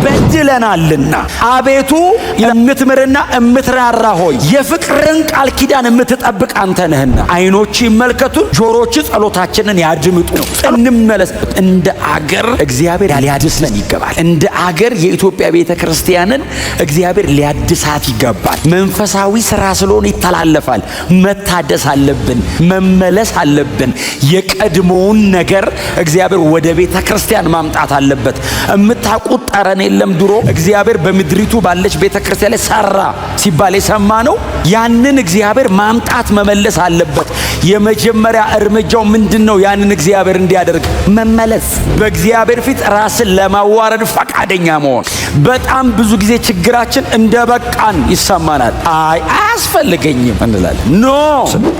በድለናልና አቤቱ የምትምርና እምትራራ ሆይ የፍቅርን ቃል ኪዳን የምትጠብቅ አንተ ነህና አይኖች ይመልከቱ፣ ጆሮች ጸሎታችንን ያድምጡ። እንመለስ። እንደ አገር እግዚአብሔር ሊያድስለን ይገባል። እንደ አገር የኢትዮጵያ ቤተክርስቲያንን እግዚአብሔር ሊያድሳት ይገባል። መንፈሳዊ ስራ ስለሆነ ይተላለፋል። መታደስ አለብን፣ መመለስ አለብን። የቀድሞውን ነገር እግዚአብሔር ወደ ቤተክርስቲያን ማምጣት አለበት። እምታውቁት ጠረን የለም። ድሮ እግዚአብሔር በምድሪቱ ባለች ቤተክርስቲያን ላይ ሰራ ሲባል የሰማ ነው። ያንን እግዚአብሔር ማምጣት መመለስ አለበት። የመጀመሪያ እርምጃው ምንድነው? ያንን እግዚአብሔር እንዲያደርግ መመለስ፣ በእግዚአብሔር ፊት ራስን ለማዋረድ ፈቃደኛ መሆን። በጣም ብዙ ጊዜ ችግራችን እንደበቃን ይሰማናል። አያስፈልገኝም እንላለን። ኖ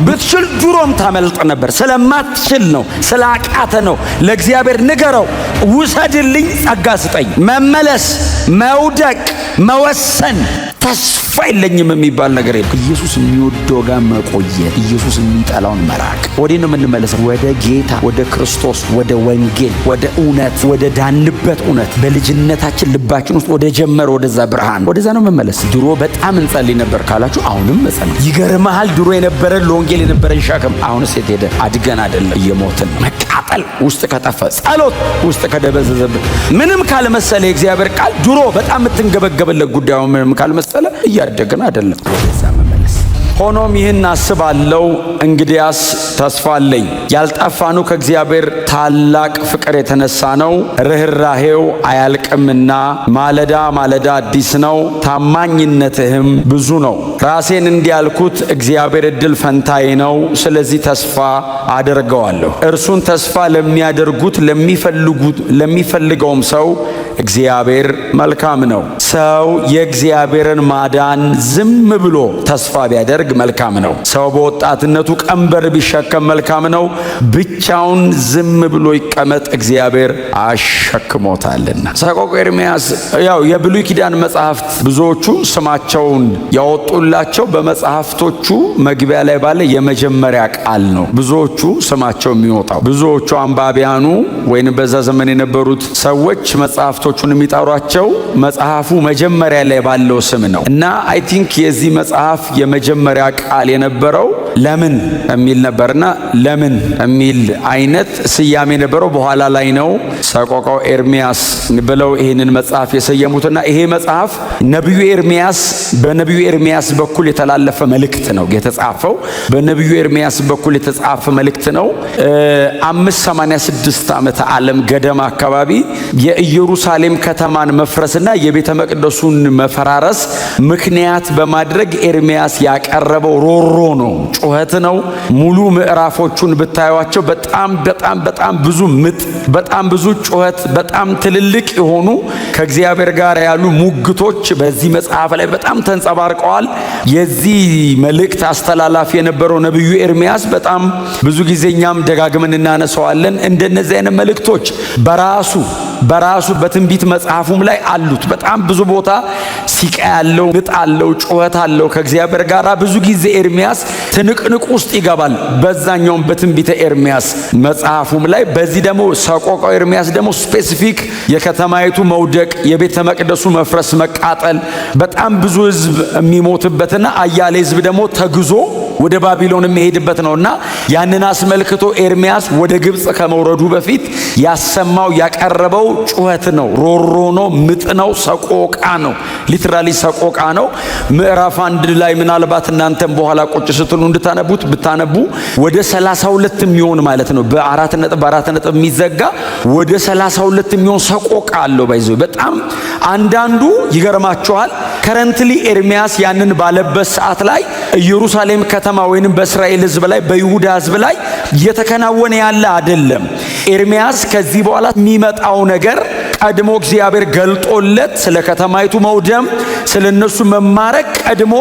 ብትችል ድሮም ታመልጥ ነበር። ስለማትችል ነው፣ ስላቃተ ነው። ለእግዚአብሔር ንገረው፣ ውሰድልኝ፣ ጸጋ ስጠኝ። መመለስ፣ መውደቅ፣ መወሰን፣ ተስፋ የለኝም የሚባል ነገር የለም። ኢየሱስ የሚወደው ጋር መቆየት፣ ኢየሱስ የሚጠላውን መራቅ። ወዴት ነው የምንመለሰው? ወደ ጌታ፣ ወደ ክርስቶስ፣ ወደ ወንጌል፣ ወደ እውነት፣ ወደ ዳንበት እውነት፣ በልጅነታችን ልባችን ውስጥ ወደ ጀመረ ወደዛ ብርሃን፣ ወደዛ ነው መመለስ። ድሮ በጣም እንጸልይ ነበር ካላችሁ አሁንም መጸለይ ይገርምሃል። ድሮ የነበረን ለወንጌል የነበረን ሸክም አሁንስ የት ሄደ? አድገን አይደለም እየሞትን። መቃጠል ውስጥ ከጠፈ፣ ጸሎት ውስጥ ከደበዘዘብን፣ ምንም ካልመሰለ የእግዚአብሔር ቃል ድሮ በጣም የምትንገበገብለት ጉዳዩ ምንም ካልመሰለ እያደግን አይደለም። ወደዛ መመለስ። ሆኖም ይህን አስባለሁ፣ እንግዲያስ ተስፋ አለኝ። ያልጠፋኑ ከእግዚአብሔር ታላቅ ፍቅር የተነሳ ነው። ርኅራሄው አያልቅምና ማለዳ ማለዳ አዲስ ነው፣ ታማኝነትህም ብዙ ነው። ራሴን እንዲያልኩት እግዚአብሔር እድል ፈንታዬ ነው። ስለዚህ ተስፋ አደርገዋለሁ። እርሱን ተስፋ ለሚያደርጉት ለሚፈልገውም ሰው እግዚአብሔር መልካም ነው። ሰው የእግዚአብሔርን ማዳን ዝም ብሎ ተስፋ ቢያደርግ መልካም ነው። ሰው በወጣትነቱ ቀንበር ቢሸከም መልካም ነው። ብቻውን ዝም ብሎ ይቀመጥ፣ እግዚአብሔር አሸክሞታልና። ሰቆቃወ ኤርምያስ ያው የብሉይ ኪዳን መጽሐፍት ብዙዎቹ ስማቸውን ያወጡላቸው በመጽሐፍቶቹ መግቢያ ላይ ባለ የመጀመሪያ ቃል ነው። ብዙዎቹ ስማቸው የሚወጣው ብዙዎቹ አንባቢያኑ ወይንም በዛ ዘመን የነበሩት ሰዎች መጽሐፍቶቹን የሚጠሯቸው መጽሐፉ መጀመሪያ ላይ ባለው ስም ነው እና አይ ቲንክ የዚህ መጽሐፍ የመጀመሪያ ቃል የነበረው ለምን የሚል ነበርና ለምን የሚል አይነት ስያሜ ነበረው። በኋላ ላይ ነው ሰቆቃወ ኤርምያስ ብለው ይህንን መጽሐፍ የሰየሙትና ይሄ መጽሐፍ ነቢዩ ኤርምያስ በነቢዩ ኤርምያስ በኩል የተላለፈ መልእክት ነው የተጻፈው። በነቢዩ ኤርምያስ በኩል የተጻፈ መልእክት ነው። 586 ዓመተ ዓለም ገደማ አካባቢ የኢየሩሳሌም ከተማን መፍረስና የቤተ መቅደሱን መፈራረስ ምክንያት በማድረግ ኤርምያስ ያቀረበው ሮሮ ነው፣ ጩኸት ነው። ሙሉ ምዕራፎቹን ብታዩዋቸው በጣም ብዙ ምጥ፣ በጣም ብዙ ጩኸት፣ በጣም ትልልቅ የሆኑ ከእግዚአብሔር ጋር ያሉ ሙግቶች በዚህ መጽሐፍ ላይ በጣም ተንጸባርቀዋል። የዚህ መልእክት አስተላላፊ የነበረው ነቢዩ ኤርምያስ በጣም ብዙ ጊዜ እኛም ደጋግመን እናነሳዋለን። እንደነዚህ አይነት መልእክቶች በራሱ በትንቢት መጽሐፉም ላይ አሉት። በጣም ብዙ ቦታ ሲቃ ያለው፣ ምጥ አለው፣ ጩኸት አለው ከእግዚአብሔር ጋር። ብዙ ጊዜ ኤርምያስ ትንቅንቅ ውስጥ ይገባል፣ በዛኛውም በትንቢተ ኤርምያስ መጽሐፉም ላይ። በዚህ ደግሞ ሰቆቃወ ኤርምያስ ደግሞ ስፔሲፊክ የከተማይቱ መውደቅ፣ የቤተ መቅደሱ መፍረስ፣ መቃጠል፣ በጣም ብዙ ሕዝብ የሚሞትበትና አያሌ ሕዝብ ደግሞ ተግዞ ወደ ባቢሎን የሚሄድበት ነውና ያንን አስመልክቶ ኤርምያስ ወደ ግብጽ ከመውረዱ በፊት ያሰማው ያቀረበው ጩኸት ነው፣ ሮሮ ነው፣ ምጥ ነው፣ ሰቆቃ ነው። ሊትራሊ ሰቆቃ ነው። ምዕራፍ 1 ላይ ምናልባት እናንተም በኋላ ቁጭ ስትሉ ብታነቡ ወደ 32 የሚሆን ማለት ነው፣ በአራት ነጥብ የሚዘጋ ወደ 32 የሚሆን ሰቆቃ አለው። ባይዘው በጣም አንዳንዱ ይገርማቸዋል። ከረንትሊ ኤርምያስ ያንን ባለበት ሰዓት ላይ ኢየሩሳሌም ከተማ ወይንም በእስራኤል ሕዝብ ላይ በይሁዳ ሕዝብ ላይ እየተከናወነ ያለ አይደለም። ኤርምያስ ከዚህ በኋላ የሚመጣው ነገር ቀድሞ እግዚአብሔር ገልጦለት ስለ ከተማይቱ መውደም፣ ስለ እነሱ መማረክ ቀድሞ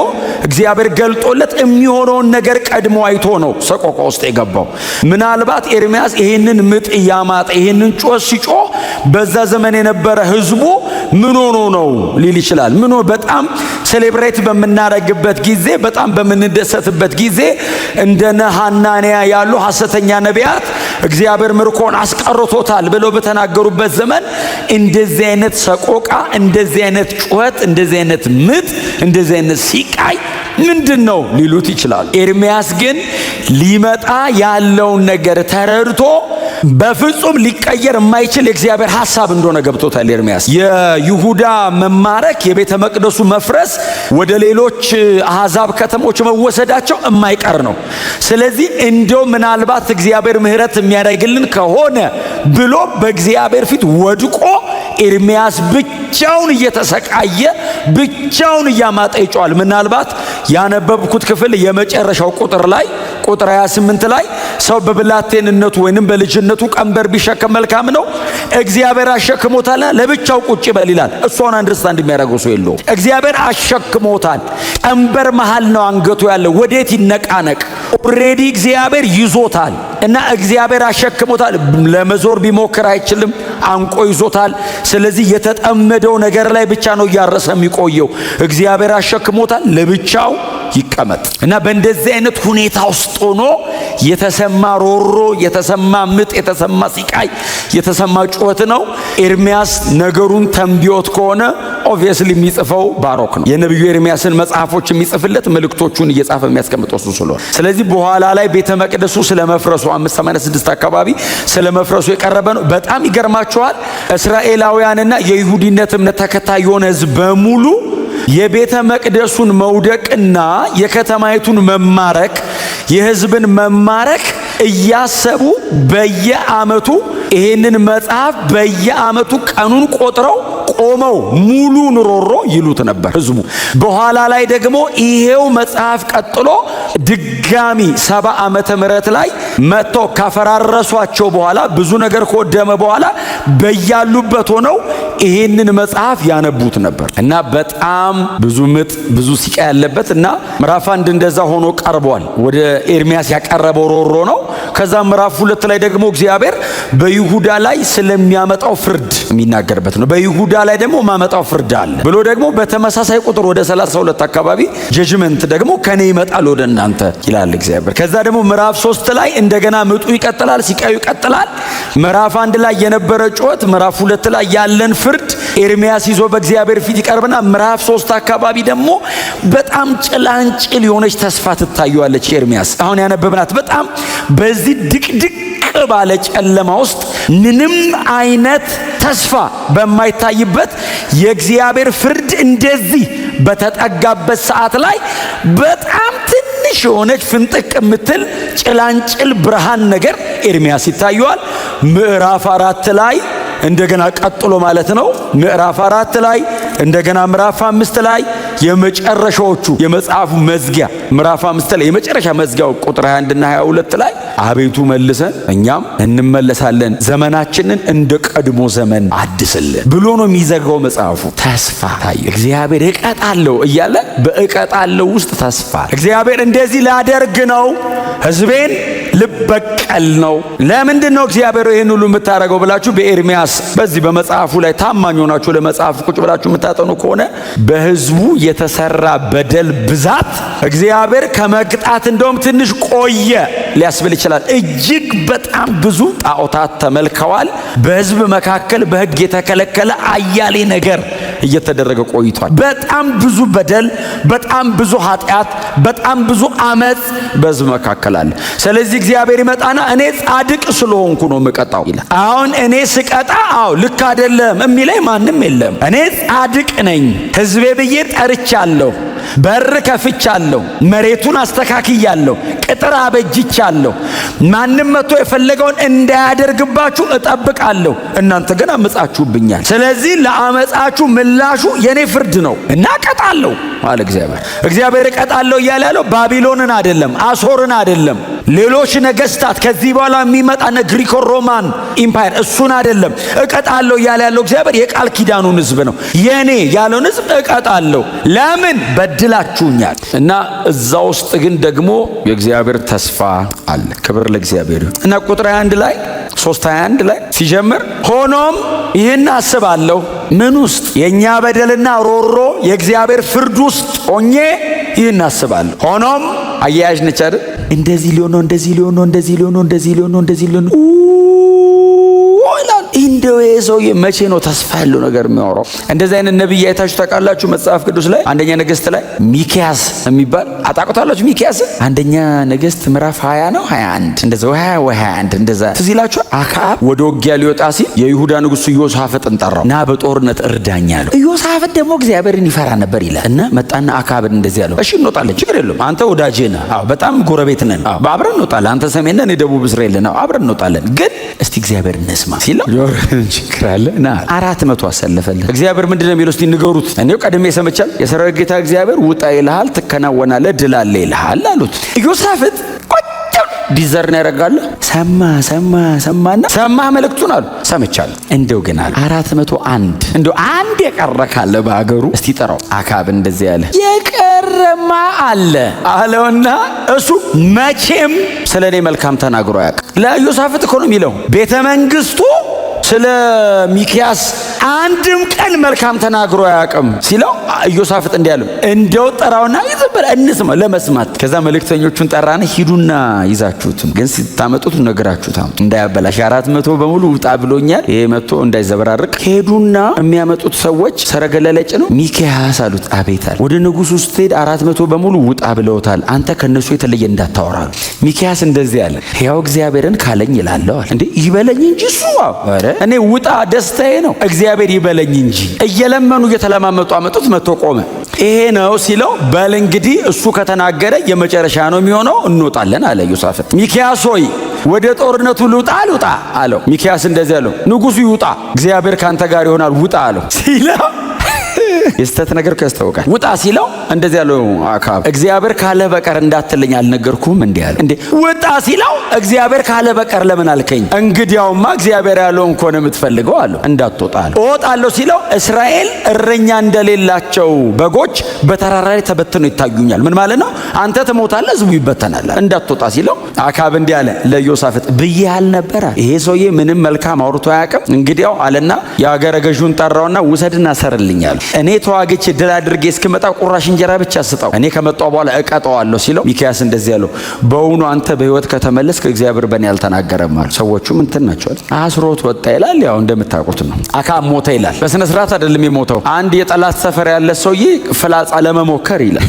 እግዚአብሔር ገልጦለት የሚሆነውን ነገር ቀድሞ አይቶ ነው ሰቆቃ ውስጥ የገባው። ምናልባት ኤርምያስ ይሄንን ምጥ እያማጠ ይሄንን ጮህ ሲጮህ በዛ ዘመን የነበረ ህዝቡ ምን ሆኖ ነው ሊል ይችላል። ምን በጣም ሴሌብሬት በምናረግበት ጊዜ፣ በጣም በምንደሰትበት ጊዜ እንደነ ሐናንያ ያሉ ሐሰተኛ ነቢያት እግዚአብሔር ምርኮን አስቀርቶታል ብለው በተናገሩበት ዘመን እንደዚህ አይነት ሰቆቃ፣ እንደዚህ አይነት ጩኸት፣ እንደዚህ አይነት ምጥ፣ እንደዚህ አይነት ሲቃይ ምንድነው ሊሉት ይችላል። ኤርምያስ ግን ሊመጣ ያለውን ነገር ተረድቶ በፍጹም ሊቀየር የማይችል የእግዚአብሔር ሐሳብ እንደሆነ ገብቶታል። ኤርምያስ የይሁዳ መማረክ፣ የቤተ መቅደሱ መፍረስ፣ ወደ ሌሎች አሕዛብ ከተሞች መወሰዳቸው የማይቀር ነው። ስለዚህ እንደው ምናልባት እግዚአብሔር ምሕረት የሚያደርግልን ከሆነ ብሎ በእግዚአብሔር ፊት ወድቆ ኤርምያስ ብቻውን እየተሰቃየ ብቻውን እያማጠ ይጮሃል። ምናልባት ያነበብኩት ክፍል የመጨረሻው ቁጥር 28 ላይ ሰው በብላቴንነቱ ወይንም በልጅነቱ ቀንበር ቢሸከም መልካም ነው፣ እግዚአብሔር አሸክሞታል፣ ለብቻው ቁጭ በል ይላል። እሷን አንደርስታንድ የሚያደርገው ሰው የለውም። እግዚአብሔር አሸክሞታል። ቀንበር መሃል ነው አንገቱ ያለው። ወዴት ይነቃነቅ? ኦልሬዲ እግዚአብሔር ይዞታል እና እግዚአብሔር አሸክሞታል። ለመዞር ቢሞክር አይችልም፣ አንቆ ይዞታል። ስለዚህ የተጠመደው ነገር ላይ ብቻ ነው እያረሰ የሚቆየው። እግዚአብሔር አሸክሞታል፣ ለብቻው ይቀመጥ እና በእንደዚህ አይነት ሁኔታ ውስጥ ሆኖ የተሰማ ሮሮ፣ የተሰማ ምጥ፣ የተሰማ ሲቃይ፣ የተሰማ ጩኸት ነው። ኤርምያስ ነገሩን ተንብዮት ከሆነ ኦብቪየስሊ የሚጽፈው ባሮክ ነው። የነቢዩ ኤርምያስን መጽሐፎች የሚጽፍለት መልእክቶቹን እየጻፈ የሚያስቀምጠው እሱ ስለሆነ፣ ስለዚህ በኋላ ላይ ቤተ መቅደሱ ስለመፍረሱ 586 አካባቢ ስለመፍረሱ የቀረበ ነው። በጣም ይገርማቸዋል። እስራኤላውያንና የይሁዲነት እምነት ተከታይ የሆነ ሕዝብ በሙሉ የቤተ መቅደሱን መውደቅና የከተማይቱን መማረክ፣ የሕዝብን መማረክ እያሰቡ በየዓመቱ ይሄንን መጽሐፍ በየዓመቱ ቀኑን ቆጥረው ቆመው ሙሉን ሮሮ ይሉት ነበር ሕዝቡ። በኋላ ላይ ደግሞ ይሄው መጽሐፍ ቀጥሎ ድጋሚ 70 ዓመተ ምህረት ላይ መጥቶ ካፈራረሷቸው በኋላ ብዙ ነገር ከወደመ በኋላ በያሉበት ሆነው ይሄንን መጽሐፍ ያነቡት ነበር እና በጣም ብዙ ምጥ፣ ብዙ ሲቃ ያለበት እና ምዕራፍ 1 እንደዛ ሆኖ ቀርቧል። ወደ ኤርምያስ ያቀረበው ሮሮ ነው። ከዛ ምዕራፍ 2 ላይ ደግሞ እግዚአብሔር በይሁዳ ላይ ስለሚያመጣው ፍርድ የሚናገርበት ነው። በይሁዳ ላይ ደግሞ ማመጣው ፍርድ አለ ብሎ ደግሞ በተመሳሳይ ቁጥር ወደ 32 አካባቢ ጀጅመንት ደግሞ ከኔ ይመጣል ወደ እናንተ ይላል እግዚአብሔር። ከዛ ደግሞ ምዕራፍ 3 ላይ እንደገና ምጡ ይቀጥላል፣ ሲቃዩ ይቀጥላል። ምዕራፍ 1 ላይ የነበረ ጩኸት ምዕራፍ 2 ላይ ያለን ፍርድ ኤርምያስ ይዞ በእግዚአብሔር ፊት ይቀርብና ምዕራፍ 3 አካባቢ ደግሞ በጣም ጭላንጭል የሆነች ተስፋ ትታየዋለች። ኤርምያስ አሁን ያነበብናት በጣም በዚህ ድቅድቅ ባለ ጨለማ ውስጥ ምንም አይነት ተስፋ በማይታይበት የእግዚአብሔር ፍርድ እንደዚህ በተጠጋበት ሰዓት ላይ በጣም ትንሽ የሆነች ፍንጥቅ የምትል ጭላንጭል ብርሃን ነገር ኤርምያስ ይታየዋል። ምዕራፍ 4 ላይ እንደገና ቀጥሎ ማለት ነው። ምዕራፍ 4 ላይ እንደገና ምዕራፍ 5 ላይ የመጨረሻዎቹ የመጽሐፉ መዝጊያ ምዕራፍ 5 ላይ የመጨረሻ መዝጊያው ቁጥር 21 እና 22 ላይ አቤቱ መልሰን እኛም እንመለሳለን፣ ዘመናችንን እንደ ቀድሞ ዘመን አድስልን ብሎ ነው የሚዘጋው መጽሐፉ። ተስፋ ታየ። እግዚአብሔር እቀጣለሁ እያለ በእቀጣለሁ ውስጥ ተስፋ። እግዚአብሔር እንደዚህ ላደርግ ነው፣ ሕዝቤን ልበቀል ነው። ለምንድን ነው እግዚአብሔር ይህን ሁሉ የምታደርገው ብላችሁ በኤርምያስ በዚህ በመጽሐፉ ላይ ታማኝ ሆናችሁ ለመጽሐፍ ቁጭ ብላችሁ የምታጠኑ ከሆነ በሕዝቡ የተሰራ በደል ብዛት እግዚአብሔር ከመቅጣት እንደውም ትንሽ ቆየ ሊያስብል ይችላል። እጅግ በጣም ብዙ ጣዖታት ተመልከዋል። በሕዝብ መካከል በሕግ የተከለከለ አያሌ ነገር እየተደረገ ቆይቷል። በጣም ብዙ በደል፣ በጣም ብዙ ኃጢአት፣ በጣም ብዙ አመጽ በሕዝብ መካከል አለ። ስለዚህ እግዚአብሔር ይመጣና እኔ ጻድቅ ስለሆንኩ ነው የምቀጣው ይላል። አሁን እኔ ስቀጣ ልክ አይደለም የሚለኝ ማንም የለም። እኔ ጻድቅ ነኝ፣ ሕዝቤ ብዬ ጠርቻለሁ፣ በር ከፍቻለሁ፣ መሬቱን አስተካክያለሁ፣ ቅጥር አበጅቻለሁ። ማንም መጥቶ የፈለገውን እንዳያደርግባችሁ እጠብቃለሁ። እናንተ ግን አመጻችሁብኛል። ስለዚህ ለአመጻችሁ ምላሹ የኔ ፍርድ ነው እና እቀጣለሁ አለ እግዚአብሔር። እግዚአብሔር እቀጣለሁ እያለ ያለው ባቢሎንን አይደለም፣ አሶርን አይደለም፣ ሌሎች ነገስታት ከዚህ በኋላ የሚመጣ ግሪኮ ሮማን ኢምፓየር እሱን አይደለም። እቀጣለሁ እያለ ያለው እግዚአብሔር የቃል ኪዳኑን ሕዝብ ነው። የኔ ያለውን ሕዝብ እቀጣለሁ። ለምን? በድላችሁኛል። እና እዛ ውስጥ ግን ደግሞ የእግዚአብሔር ተስፋ አለ። ክብር ለእግዚአብሔር እና ቁጥር 21 ላይ 3:21 ላይ ሲጀምር ሆኖም ይህን አስባለሁ። ምን ውስጥ? የእኛ በደልና ሮሮ የእግዚአብሔር ፍርድ ውስጥ ሆኜ ይህን አስባለሁ። ሆኖም አያያዥ ነች አይደል? እንደዚህ ሊሆን ነው፣ እንደዚህ ሊሆን ነው፣ እንደዚህ ሊሆን ነው፣ እንደዚህ ሊሆን ነው፣ እንደዚህ ሊሆን ነው ይላል። እንደው ሰውዬ መቼ ነው ተስፋ ያለው ነገር የሚያወራው? እንደዚህ አይነት ነብይ አይታችሁ ታውቃላችሁ? መጽሐፍ ቅዱስ ላይ አንደኛ ነገሥት ላይ ሚክያስ የሚባል አጣቁታላችሁ? ሚክያስ አንደኛ ነገሥት ምዕራፍ 20 ነው 21 እንደዛ 21 እንደዛ ትዝ ይላችኋል። አክዓብ ወደ ውጊያ ሊወጣ ሲል የይሁዳ ንጉሥ ኢዮሳፍጥን ጠራው እና በጦርነት እርዳኝ አለው። ኢዮሳፍጥ ደግሞ እግዚአብሔርን ይፈራ ነበር ይላል እና መጣና አክዓብን እንደዚህ ያለው፣ እሺ እንወጣለን፣ ችግር የለውም፣ አንተ ወዳጄ ነህ፣ በጣም ጎረቤት ነን፣ አብረን እንወጣለን፣ አንተ ሰሜን ነን፣ የደቡብ እስራኤል ነህ፣ አብረን እንወጣለን፣ ግን እስቲ እግዚአብሔር እንስማ ሲለው ችግር አለ ና 400 አሰለፈለት። እግዚአብሔር ምንድነው የሚለው? እስቲ ንገሩት። እኔው ቀድሜ ሰምቻለሁ። የሰራዊት ጌታ እግዚአብሔር ውጣ ይልሃል፣ ትከናወናለህ፣ ድል አለ ይልሃል አሉት። ኢዮሳፍጥ ዲዘርን ያደርጋል። ሰማና ሰማህ መልእክቱን አሉ። ሰምቻለሁ፣ እንደው ግን አለ 401 እንደው አንድ የቀረ ካለ በአገሩ እስቲ ጠራው። አክዓብ እንደዚህ ያለ የቀረማ አለ አለውና እሱ መቼም ስለኔ መልካም ተናግሮ ያውቅ። ለኢዮሳፍጥ እኮ ነው የሚለው ቤተ መንግስቱ ስለ ሚክያስ አንድም ቀን መልካም ተናግሮ አያውቅም ሲለው ኢዮሳፍጥ እንዲህ ያለው እንደው ጠራውና ይዘበለ እንስማ ለመስማት። ከዛ መልእክተኞቹን ጠራና ሂዱና ይዛችሁት ግን ሲታመጡት ነገራችሁት እንዳያበላሽ 400 በሙሉ ውጣ ብሎኛል፣ ይሄ መጥቶ እንዳይዘበራርቅ። ሄዱና የሚያመጡት ሰዎች ሰረገላ ላይ ጭነው ሚክያስ አሉት። አቤት አለ። ወደ ንጉሱ ስትሄድ 400 በሙሉ ውጣ ብለውታል፣ አንተ ከነሱ የተለየ እንዳታወራ። ሚክያስ እንደዚህ አለ፣ ሕያው እግዚአብሔርን ካለኝ ይላለሁ አለ። እንዴ ይበለኝ እንጂ እሱ አረ እኔ ውጣ ደስታዬ ነው፣ እግዚአብሔር ይበለኝ እንጂ። እየለመኑ እየተለማመጡ አመጡት፣ መጥቶ ቆመ። ይሄ ነው ሲለው በል እንግዲህ እሱ ከተናገረ የመጨረሻ ነው የሚሆነው፣ እንወጣለን አለ ኢዮሳፍጥ። ሚክያስ ሆይ ወደ ጦርነቱ ልውጣ አለው። ሚክያስ እንደዚህ አለው፣ ንጉሱ ይውጣ፣ እግዚአብሔር ካንተ ጋር ይሆናል፣ ውጣ አለው ሲለው የስተት ነገር ያስታውቃል። ውጣ ሲለው እንደዚህ ያለው አክዓብ እግዚአብሔር ካለ በቀር እንዳትለኝ አልነገርኩም እንዴ አለ። እንዴ ውጣ ሲለው እግዚአብሔር ካለ በቀር ለምን አልከኝ? እንግዲያውማ እግዚአብሔር ያለውን እኮ ነው የምትፈልገው አለው። እንዳትወጣ አለው። እወጣለሁ ሲለው እስራኤል እረኛ እንደሌላቸው በጎች በተራራ ላይ ተበትነው ይታዩኛል። ምን ማለት ነው? አንተ ትሞታለህ፣ ህዝቡ ይበተናል። እንዳትወጣ ሲለው አክዓብ እንዲህ አለ ለኢዮሳፍጥ፣ ብዬ አልነበረ ይሄ ሰውዬ ምንም መልካም አውርቶ አያውቅም? እንግዲያው አለና የአገረ ገዡን ጠራውና ውሰድና ሰርልኛል፣ እኔ ተዋግቼ ድል አድርጌ እስክመጣ ቁራሽ እንጀራ ብቻ ስጠው፣ እኔ ከመጣው በኋላ እቀጣዋለሁ ሲለው ሚክያስ እንደዚህ ያለው፣ በእውኑ አንተ በህይወት ከተመለስክ እግዚአብሔር በእኔ አልተናገረም አለ። ሰዎቹም እንትን ናቸው፣ አስሮት ወጣ ይላል። ያው እንደምታውቁት ነው። አክዓብ ሞተ ይላል። በስነ ስርዓት አይደለም የሞተው። አንድ የጠላት ሰፈር ያለ ሰውዬ ፍላጻ ለመሞከር ይላል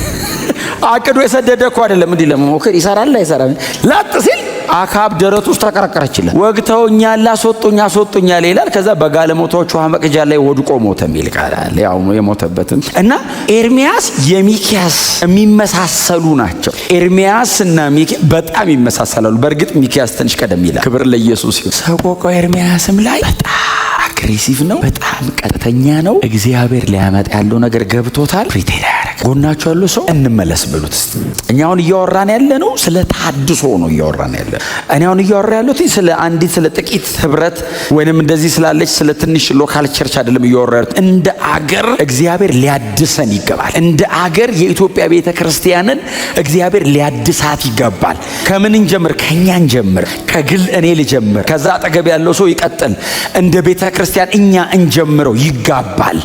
አቅዶ የሰደደ እኮ አይደለም፣ እንዲህ ለመሞከር ይሰራል አይሰራም ላጥ ሲል አክዓብ ደረቱ ውስጥ ተቀረቀረችለት። ወግተውኛል፣ አስወጡኛል ይላል። ከዛ በጋለሞታዎቹ ውሃ መቅጃ ላይ ወድቆ ሞተ የሚል ቃል አለ። ያው የሞተበትም እና ኤርሚያስ የሚክያስ የሚመሳሰሉ ናቸው። ኤርሚያስ እና ሚክያስ በጣም ይመሳሰላሉ። በእርግጥ ሚክያስ ትንሽ ቀደም ይላል። ክብር ለኢየሱስ ይሁን። ሰቆቃው ኤርሚያስም ላይ በጣም አግሬሲቭ ነው፣ በጣም ቀጥተኛ ነው። እግዚአብሔር ሊያመጣ ያለው ነገር ገብቶታል። ሪቴል ያደርጋል። ጎናቸው ያለው ሰው እንመለስ ብሉት። እኛ አሁን እያወራን ያለ ነው ስለ ታድሶ ነው እያወራን ያለ። እኔ አሁን እያወራ ያለሁት ስለ አንዲት ስለ ጥቂት ህብረት ወይንም እንደዚህ ስላለች ስለ ትንሽ ሎካል ቸርች አይደለም እያወራ ያለሁት። እንደ አገር እግዚአብሔር ሊያድሰን ይገባል። እንደ አገር የኢትዮጵያ ቤተ ክርስቲያንን እግዚአብሔር ሊያድሳት ይገባል። ከምን እንጀምር? ከኛ እንጀምር። ከግል እኔ ልጀምር፣ ከዛ አጠገብ ያለው ሰው ይቀጥል። እንደ ቤተ ክርስቲያን እኛ እንጀምረው ይጋባል።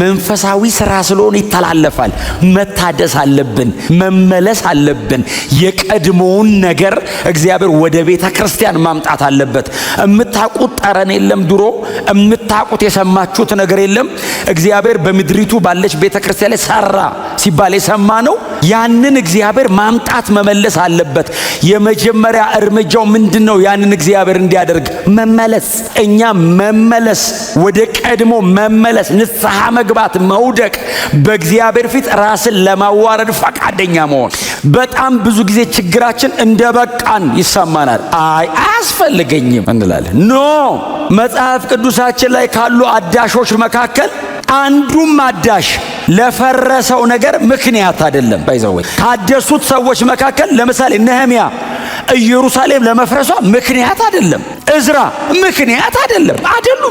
መንፈሳዊ ስራ ስለሆነ ይተላለፋል። መታደስ አለብን፣ መመለስ አለብን። የቀድሞውን ነገር እግዚአብሔር ወደ ቤተ ክርስቲያን ማምጣት አለበት። እምታውቁት ጠረን የለም፣ ድሮ እምታውቁት የሰማችሁት ነገር የለም። እግዚአብሔር በምድሪቱ ባለች ቤተ ክርስቲያን ላይ ሰራ ሲባል የሰማ ነው። ያንን እግዚአብሔር ማምጣት መመለስ አለበት። የመጀመሪያ እርምጃው ምንድነው? ያንን እግዚአብሔር እንዲያደርግ መመለስ። እኛ መመለስ፣ ወደ ቀድሞ መመለስ፣ ንስሐ መግባት፣ መውደቅ፣ በእግዚአብሔር ፊት ራስን ለማዋረድ ፈቃደኛ መሆን። በጣም ብዙ ጊዜ ችግራችን እንደበቃን ይሰማናል። አያስፈልገኝም እንላለን። ኖ መጽሐፍ ቅዱሳችን ላይ ካሉ አዳሾች መካከል አንዱም አዳሽ ለፈረሰው ነገር ምክንያት አይደለም። ባይዘው ካደሱት ሰዎች መካከል ለምሳሌ ነህምያ ኢየሩሳሌም ለመፍረሷ ምክንያት አይደለም። እዝራ ምክንያት አይደለም።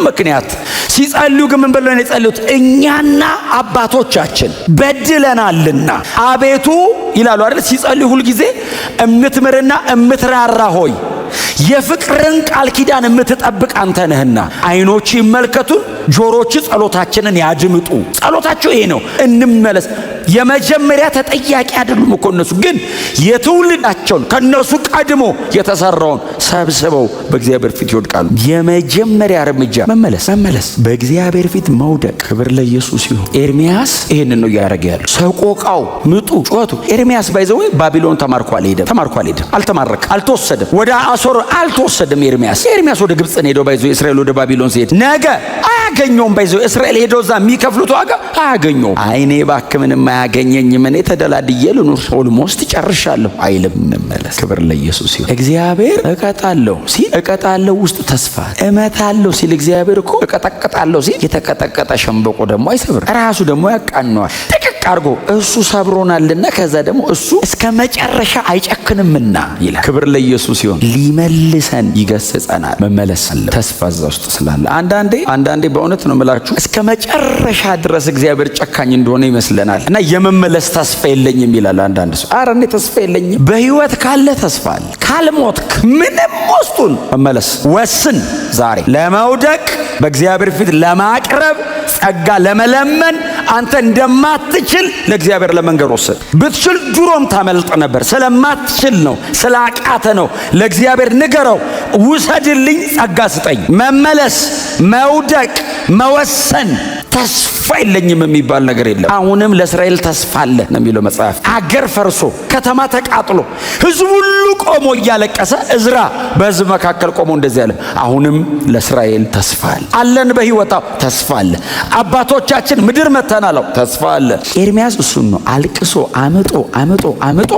ምክንያት ሲጸልዩ ግን ምን ብለው ነው የጸለዩት? እኛና አባቶቻችን በድለናልና አቤቱ ይላሉ አይደል? ሲጸልዩ ሁሉ ጊዜ እምትምርና እምትራራ ሆይ የፍቅርን ቃል ኪዳን የምትጠብቅ አንተ ነህና አይኖች ይመልከቱን፣ ጆሮች ጸሎታችንን ያድምጡ። ጸሎታቸው ይሄ ነው፣ እንመለስ። የመጀመሪያ ተጠያቂ አይደሉም እኮ እነሱ። ግን የትውልዳቸውን ከነሱ ቀድሞ የተሰራውን ሰብስበው በእግዚአብሔር ፊት ይወድቃሉ። የመጀመሪያ እርምጃ መመለስ፣ በእግዚአብሔር ፊት መውደቅ። ክብር ለኢየሱስ ይሁን። ኤርሚያስ ይሄንን ነው ያደረገ ያለው። ሰቆቃው፣ ምጡ፣ ጩኸቱ። ኤርሚያስ ባይዘው ባቢሎን ተማርኮ አልሄደም፣ አልተማረከም፣ አልተወሰደም፣ ወደ አሶር አልተወሰደም። ኤርሚያስ ወደ ግብጽ ነው ሄደው ባይዘው እስራኤል ወደ ባቢሎን ሲሄድ ነገ አያገኘውም። ባይዘው እስራኤል ሄደው እዛ የሚከፍሉት ዋጋ አያገኘውም። አይኔ እባክህ ምንም አያገኘኝም፣ እኔ ተደላድዬ ልኑር፣ ኦልሞስት ጨርሻለሁ አይልም። እንመለስ። ክብር ለኢየሱስ ይሁን። እግዚአብሔር እቀጣለሁ ሲል እቀጣለሁ ውስጥ ተስፋ፣ እመታለሁ ሲል እግዚአብሔር እኮ እቀጠቅጣለሁ ሲል የተቀጠቀጠ ሸምበቆ ደግሞ አይሰብር፣ ራሱ ደግሞ ያቃነዋል ጥቅቅ አድርጎ። እሱ ሰብሮናልና ከዛ ደግሞ እሱ እስከ መጨረሻ አይጨክንምና ይላል። ክብር ለኢየሱስ ይሁን። ሊመልሰን ይገስጸናል። መመለስ አለ ተስፋ እዛ ውስጥ ስላለ። አንዳንዴ በእውነት ነው የምላችሁ እስከ መጨረሻ ድረስ እግዚአብሔር ጨካኝ እንደሆነ ይመስለናል እና የመመለስ ተስፋ የለኝም ይላል አንዳንድ ሰው። ኧረ እኔ ተስፋ የለኝም። በህይወት ካለ ተስፋ አለ። ካልሞትክ ምንም ውስጡን መመለስ ወስን። ዛሬ ለመውደቅ በእግዚአብሔር ፊት ለማቅረብ ጸጋ ለመለመን አንተ እንደማትችል ለእግዚአብሔር ለመንገር ወሰን። ብትችል ድሮም ታመልጥ ነበር። ስለማትችል ነው፣ ስላቃተ ነው። ለእግዚአብሔር ንገረው፣ ውሰድልኝ፣ ጸጋ ስጠኝ። መመለስ፣ መውደቅ፣ መወሰን። ተስፋ የለኝም የሚባል ነገር የለም። አሁንም ለእስራኤል ተስፋ አለ ነው የሚለው መጽሐፍ። አገር ፈርሶ ከተማ ተቃጥሎ ህዝብ ሁሉ ቆሞ እያለቀሰ እዝራ በህዝብ መካከል ቆሞ እንደዚህ ያለ፣ አሁንም ለእስራኤል ተስፋ አለ። አለን በህይወታው ተስፋ አለ። አባቶቻችን ምድር መተናለው ተስፋ አለ። ኤርሚያስ እሱን ነው አልቅሶ አምጦ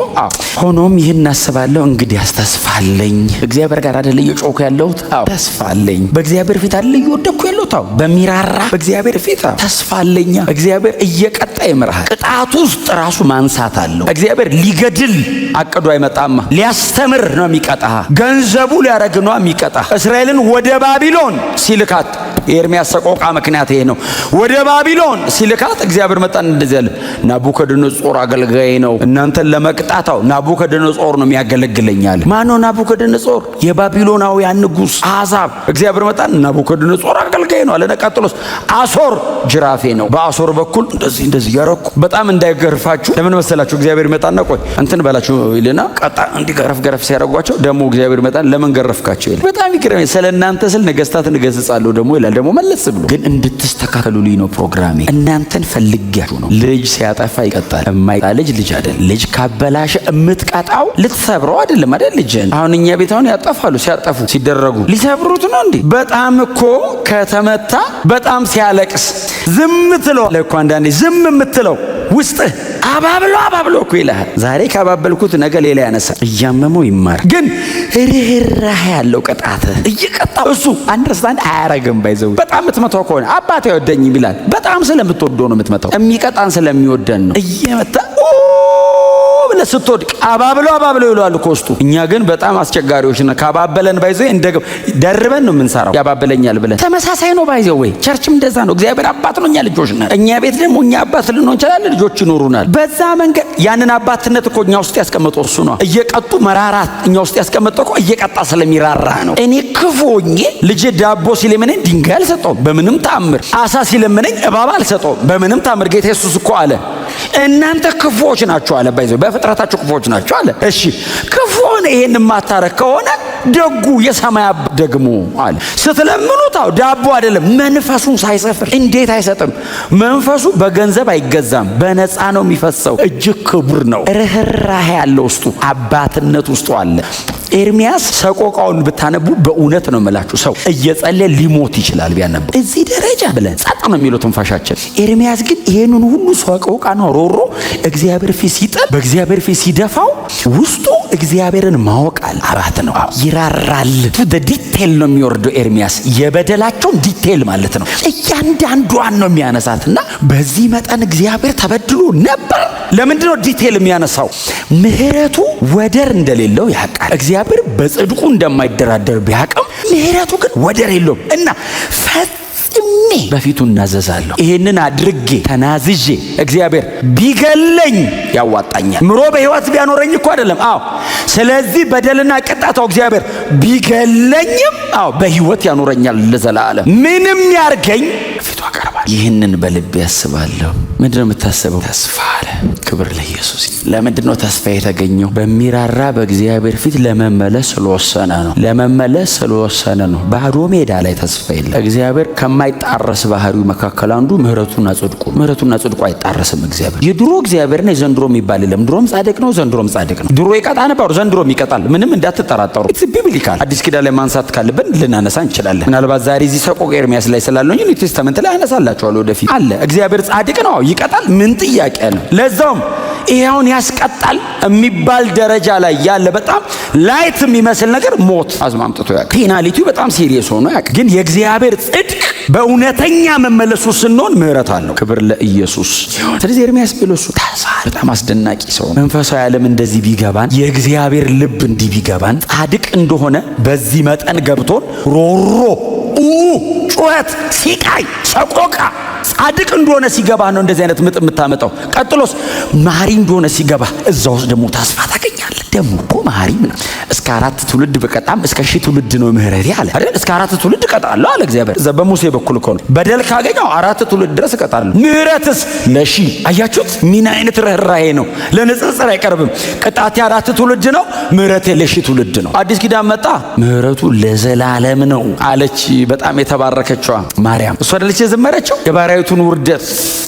ሆኖም ይህን አስባለሁ፣ እንግዲያስ ተስፋ አለኝ። እግዚአብሔር ጋር አይደል እየጮኩ ያለሁት? ተስፋ አለኝ። በእግዚአብሔር ፊት አይደል እየወደኩ ያለሁት? በሚራራ በእግዚአብሔር ፊት ተስፋ አለኝ። እግዚአብሔር እየቀጣ ይምርሃል። ቅጣቱ ውስጥ ራሱ ማንሳት አለው። እግዚአብሔር ሊገድል አቅዶ አይመጣማ፣ ሊያስተምር ነው የሚቀጣ። ገንዘቡ ሊያረግ ነው የሚቀጣ። እስራኤልን ወደ ባቢሎን ሲልካት የኤርሚያስ ሰቆቃ ምክንያት ይሄ ነው። ወደ ባቢሎን ሲልካት እግዚአብሔር መጣን እንደዚህ ያለ፣ ናቡከደነጾር አገልጋይ ነው እናንተን ለመቅጣታው ናቡከደነጾር ነው የሚያገለግለኛል። ማን ነው ናቡከደነጾር? የባቢሎናውያን ንጉስ አሕዛብ። እግዚአብሔር መጣን ናቡከደነጾር አገልጋይ ነው አለ። ቀጥሎስ አሶር ጅራፌ ነው። በአሶር በኩል እንደዚህ ያረኩ በጣም እንዳይገርፋችሁ። ለምን መሰላችሁ? እግዚአብሔር መጣና ቆይ እንትን በላችሁ ይልና ቀጣ እንዲገረፍ ሲያረጓቸው ደግሞ እግዚአብሔር መጣን ለምን ገረፍካቸው ይላል። በጣም ይገርማል። ስለናንተ ስል ነገስታትን እገስጻለሁ ደግሞ ይላል። ደግሞ መለስ ብሎ ግን እንድትስተካከሉልኝ ነው ፕሮግራሜ። እናንተን ፈልጋችሁ ነው። ልጅ ሲያጠፋ ይቀጣል። የማይቀጣ ልጅ አይደል። ልጅ ካበላሸ እምትቀጣው ልትሰብረው አይደለም አይደል? ልጅን አሁን እኛ ቤት አሁን ያጠፋሉ። ሲያጠፉ ሲደረጉ ሊሰብሩት ነው እንዴ? በጣም እኮ ከተመታ በጣም ሲያለቅስ ዝም ትለው ለኮ አንዳንዴ ዝም የምትለው ውስጥህ አባብሎ እኮ ይልሃል። ዛሬ ካባበልኩት ነገ ሌላ ያነሳል። እያመመው ይማር። ግን ርህራሄ ያለው ቅጣት እየቀጣው እሱ አንደርስታንድ አያረግም። ባይዘው በጣም የምትመታው ከሆነ አባቴ አይወደኝም ይላል። በጣም ስለምትወደው ነው የምትመታው። የሚቀጣን ስለሚወደን ነው። እየመታ ብለህ ስትወድቅ አባብሎ ይሏል እኮ ውስጡ። እኛ ግን በጣም አስቸጋሪዎች ነን። ካባበለን ባይዘው እንደገና ደርበን ነው የምንሰራው። ያባበለኛል ብለን ተመሳሳይ ነው ባይዘው። ወይ ቸርችም እንደዛ ነው። እግዚአብሔር አባት ነው፣ እኛ ልጆች ነን። እኛ ቤት ደግሞ እኛ አባት ልንሆን እንችላለን፣ ልጆች ይኖሩናል። በዛ መንገድ ያንን አባትነት እኮ እኛ ውስጥ ያስቀመጠው እሱ ነው። እየቀጡ መራራት እኛ ውስጥ ያስቀመጠው እኮ እየቀጣ ስለሚራራ ነው። እኔ ክፉ ሆኜ ልጅ ዳቦ ሲለምነኝ ድንጋይ አልሰጠውም በምንም ተአምር። አሳ ሲለምነኝ እባብ አልሰጠውም በምንም ተአምር። ጌታ ኢየሱስ እኮ አለ እናንተ ክፉዎች ናችሁ አለ። ባይዘው በፍጥረታችሁ ክፉዎች ናችሁ አለ። እሺ ክፉን ይሄን ማታረክ ከሆነ ደጉ የሰማይ አባት ደግሞ አለ ስትለምኑት ዳቦ አይደለም መንፈሱን ሳይሰፍር እንዴት አይሰጥም? መንፈሱ በገንዘብ አይገዛም፣ በነፃ ነው የሚፈሰው። እጅግ ክቡር ነው። ርህራሄ ያለው ውስጡ አባትነት ውስጡ አለ። ኤርሚያስ ሰቆቃውን ብታነቡ በእውነት ነው የምላችሁ ሰው እየጸለየ ሊሞት ይችላል ቢያነቡ። እዚህ ደረጃ ብለን ጸጥ ነው የሚለው ትንፋሻችን። ኤርሚያስ ግን ይሄንን ሁሉ ሰቆቃ ነው ሮሮ እግዚአብሔር ፊት ሲጥል በእግዚአብሔር ፊት ሲደፋው ውስጡ እግዚአብሔርን ማወቅ አለ። አባት ነው፣ ይራራል። ዲቴል ነው የሚወርደው ኤርሚያስ። የበደላቸውን ዲቴል ማለት ነው። እያንዳንዷን ነው የሚያነሳትና በዚህ መጠን እግዚአብሔር ተበድሎ ነበር። ለምንድነው ዲቴል የሚያነሳው? ምህረቱ ወደር እንደሌለው ያውቃል። እግዚአብሔር በጽድቁ እንደማይደራደር ቢያውቅም ምህረቱ ግን ወደር የለውም እና ፈጽሜ በፊቱ እናዘዛለሁ። ይሄንን አድርጌ ተናዝዤ እግዚአብሔር ቢገለኝ ያዋጣኛል። ምሮ በህይወት ቢያኖረኝ እኮ አይደለም። ስለዚህ በደልና ቅጣታው እግዚአብሔር ቢገለኝም በህይወት ያኖረኛል ለዘላለም። ምንም ያርገኝ ፊቱ አቀርባለሁ። ይህንን በልቤ ያስባለሁ። ምንድነው የምታስበው? ተስፋ አለ። ክብር ለኢየሱስ። ለምንድነው ተስፋ የተገኘው? በሚራራ በእግዚአብሔር ፊት ለመመለስ ስለወሰነ ነው። ለመመለስ ስለወሰነ ነው። ባዶ ሜዳ ላይ ተስፋ የለም። እግዚአብሔር ከማይጣረስ ባህሪው መካከል አንዱ ምሕረቱና ጽድቁ። ምሕረቱና ጽድቁ አይጣረስም። እግዚአብሔር የድሮ እግዚአብሔርና የዘንድሮ የሚባል የለም። ድሮም ጻድቅ ነው፣ ዘንድሮም ጻድቅ ነው። ድሮ ይቀጣ ነበር፣ ዘንድሮም ይቀጣል። ምንም እንዳትጠራጠሩ። ቢብሊካል አዲስ ኪዳን ላይ ማንሳት ካለብን ልናነሳ እንችላለን። ምናልባት ዛሬ እዚህ ሰቆቃ ኤርምያስ ላይ ስላለው ኒው ቴስተመንት ላይ አነሳላችኋለሁ ወደፊት አለ። እግዚአብሔር ጻድቅ ነው፣ ይቀጣል። ምን ጥያቄ ነው? ለዛውም ይሄውን ያስቀጣል የሚባል ደረጃ ላይ ያለ በጣም ላይት የሚመስል ነገር ሞት አዝማምጥቶ ያውቃል። ፔናሊቲው በጣም ሲሪየስ ሆኖ ያውቃል። ግን የእግዚአብሔር ጽድቅ በእውነተኛ መመለሱ ስንሆን ምህረት አለው። ክብር ለኢየሱስ። ስለዚህ ኤርምያስ ቢሎሱ በጣም አስደናቂ ሰው። መንፈሳዊ ዓለም እንደዚህ ቢገባን፣ የእግዚአብሔር ልብ እንዲህ ቢገባን፣ ጻድቅ እንደሆነ በዚህ መጠን ገብቶን ሮሮ ጩኸት፣ ሲቃይ፣ ሰቆቃ ጻድቅ እንደሆነ ሲገባ ነው እንደዚህ አይነት ምጥ የምታመጣው። ቀጥሎስ መሐሪ እንደሆነ ሲገባ እዛ ውስጥ ደግሞ ተስፋ ታገኛለህ። ደግሞ እኮ መሐሪ ምን እስከ 4 ትውልድ በቀጣም እስከ 1000 ትውልድ ነው ምህረቴ አለ አይደል? እስከ 4 ትውልድ እቀጣለሁ አለ እግዚአብሔር። እዛ በሙሴ በኩል እኮ ነው በደል ካገኘው 4 ትውልድ ድረስ እቀጣለሁ። ምህረትስ ለ1000። አያችሁት? ምን አይነት ርህራሄ ነው! ለንጽጽር አይቀርብም። ቅጣቴ 4 ትውልድ ነው፣ ምህረቴ ለ1000 ትውልድ ነው። አዲስ ኪዳን መጣ፣ ምህረቱ ለዘላለም ነው አለች በጣም የተባረከችዋ ማርያም። እሷ አይደለች የዘመረችው? የባሪያይቱን ውርደት